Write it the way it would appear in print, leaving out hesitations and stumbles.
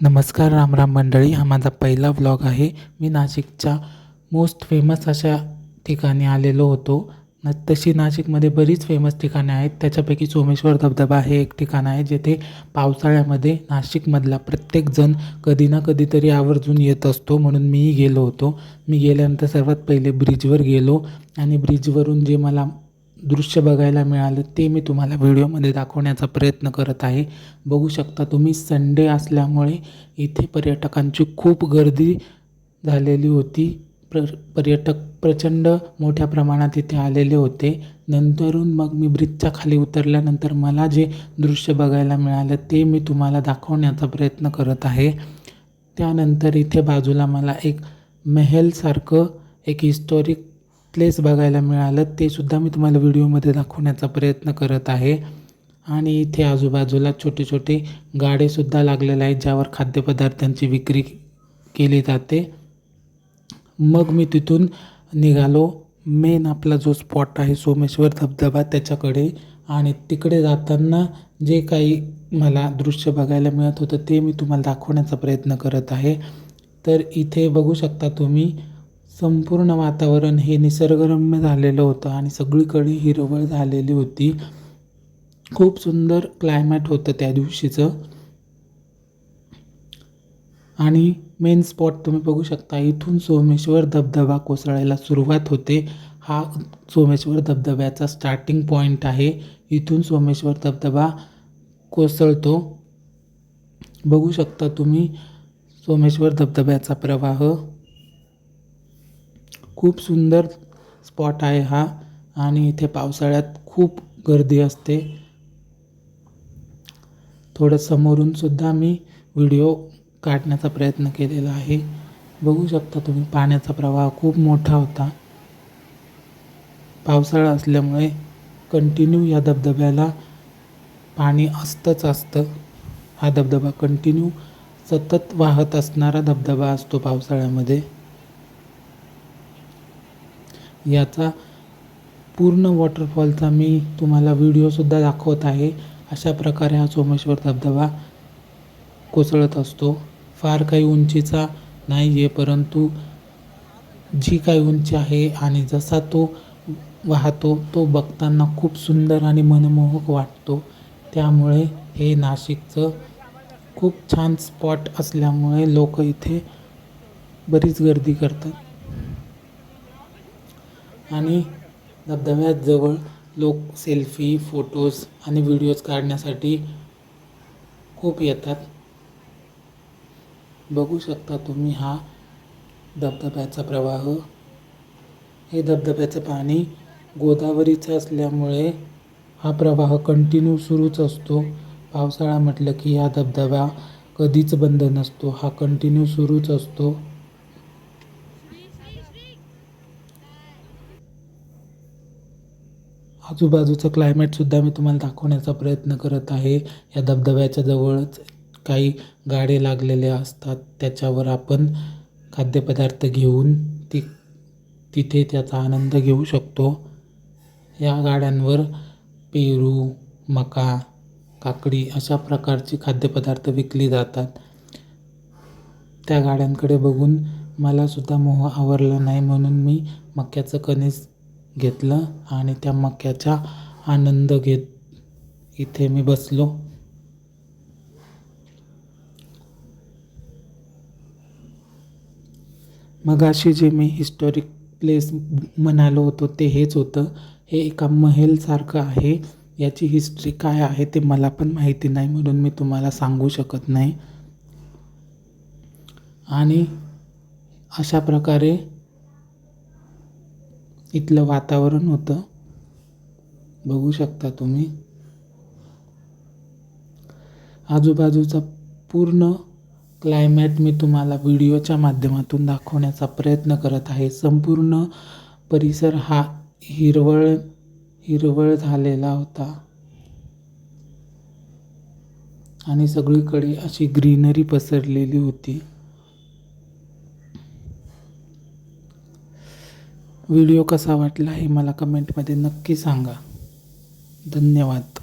नमस्कार राम राम मंडळी, हा माझा पहिला व्लॉग आहे. मी नाशिकच्या मोस्ट फेमस अशा ठिकाणी आलेलो होतो. तशी नाशिकमध्ये बरीच फेमस ठिकाणे आहेत. त्याच्यापैकी सोमेश्वर धबधबा हे एक ठिकाण आहे, जेथे पावसाळ्यामध्ये नाशिकमधला प्रत्येकजण कधी ना कधीतरी आवर्जून येत असतो. म्हणून मीही गेलो होतो. मी गेल्यानंतर सर्वात पहिले ब्रिजवर गेलो आणि ब्रिजवरून जे मला दृश्य बघायला मिळालं ते मी तुम्हाला व्हिडिओमध्ये दाखवण्याचा प्रयत्न करत आहे. बघू शकता तुम्ही, संडे असल्यामुळे इथे पर्यटकांची खूप गर्दी झालेली होती. पर्यटक प्रचंड मोठ्या प्रमाणात इथे आलेले होते. नंतरून मग मी ब्रिजच्या खाली उतरल्यानंतर मला जे दृश्य बघायला मिळालं ते मी तुम्हाला दाखवण्याचा प्रयत्न करत आहे. त्यानंतर इथे बाजूला मला एक मेहेलसारखं एक हिस्टॉरिक प्लेस बघायला मिळालं. ते सुद्धा मी तुम्हाला व्हिडिओमध्ये दाखवण्याचा प्रयत्न करत आहे. आणि इथे आजूबाजूला छोटे छोटे गाडेसुद्धा लागलेले आहेत, ज्यावर खाद्यपदार्थांची विक्री केली जाते. मग मी तिथून निघालो मेन आपला जो स्पॉट आहे सोमेश्वर धबधबा त्याच्याकडे. आणि तिकडे जाताना जे काही मला दृश्य बघायला मिळत होतं ते मी तुम्हाला दाखवण्याचा प्रयत्न करत आहे. तर इथे बघू शकता तुम्ही, संपूर्ण वातावरण हे निसर्गरम्य झालेलं होतं आणि सगळीकडे हिरवळ झालेली होती. खूप सुंदर क्लायमॅट होतं त्या दिवशीचं. आणि मेन स्पॉट तुम्ही बघू शकता, इथून सोमेश्वर धबधबा कोसळायला सुरुवात होते. हा सोमेश्वर धबधब्याचा स्टार्टिंग पॉईंट आहे. इथून सोमेश्वर धबधबा कोसळतो. बघू शकता तुम्ही सोमेश्वर धबधब्याचा प्रवाह. खूप सुंदर स्पॉट आहे हा. आणि इथे पावसाळ्यात खूप गर्दी असते. थोडं समोरून सुद्धा मी व्हिडिओ काढण्याचा प्रयत्न केलेला आहे. बघू शकता तुम्ही, पाण्याचा प्रवाह खूप मोठा होता. पावसाळा असल्यामुळे कंटिन्यू या धबधब्याला पाणी असतंच असतं. हा धबधबा कंटिन्यू सतत वाहत असणारा धबधबा असतो पावसाळ्यामध्ये. याचा पूर्ण वॉटरफॉलचा मी तुम्हाला व्हिडिओसुद्धा दाखवत आहे. अशा प्रकारे हा सोमेश्वर धबधबा कोसळत असतो. फार काही उंचीचा नाही आहे, परंतु जी काही उंची आहे आणि जसा तो वाहतो तो बघताना खूप सुंदर आणि मनमोहक वाटतो. त्यामुळे हे नाशिकचं खूप छान स्पॉट असल्यामुळे लोक इथे बरीच गर्दी करतात. आणि धबधब्याजवळ लोक सेल्फी, फोटोज आणि व्हिडिओज काढण्यासाठी खूप येतात. बघू शकता तुम्ही हा धबधब्याचा प्रवाह. हे धबधब्याचं पाणी गोदावरीचं असल्यामुळे हा प्रवाह कंटिन्यू सुरूच असतो. पावसाळा म्हटलं की हा धबधबा कधीच बंद नसतो, हा कंटिन्यू सुरूच असतो. आजूबाजूचं क्लायमेटसुद्धा मी तुम्हाला दाखवण्याचा प्रयत्न करत आहे. या धबधब्याच्या जवळच काही गाडे लागलेले असतात, त्याच्यावर आपण खाद्यपदार्थ घेऊन तिथे त्याचा आनंद घेऊ शकतो. या गाड्यांवर पेरू, मका, काकडी अशा प्रकारची खाद्यपदार्थ विकली जातात. त्या गाड्यांकडे बघून मलासुद्धा मोह आवरला नाही, म्हणून मी मक्याचं कणीस घेतलं आणि त्या मक्याचा आनंद घेत इथे मी बसलो. मगाशी जे मी हिस्टॉरिक प्लेस म्हणालो होतो ते हेच होतं. हे एका महलसारखं आहे. याची हिस्ट्री काय आहे ते मला पण माहिती नाही, म्हणून मी तुम्हाला सांगू शकत नाही. आणि अशा प्रकारे इथलं वातावरण होतं. बघू शकता तुम्ही, आजूबाजूचा पूर्ण क्लायमॅट मी तुम्हाला व्हिडिओच्या माध्यमातून दाखवण्याचा प्रयत्न करत आहे. संपूर्ण परिसर हा हिरवळ झालेला होता आणि सगळीकडे अशी ग्रीनरी पसरलेली होती. व्हिडिओ कसा वाटला हे मला कमेंटमध्ये नक्की सांगा. धन्यवाद.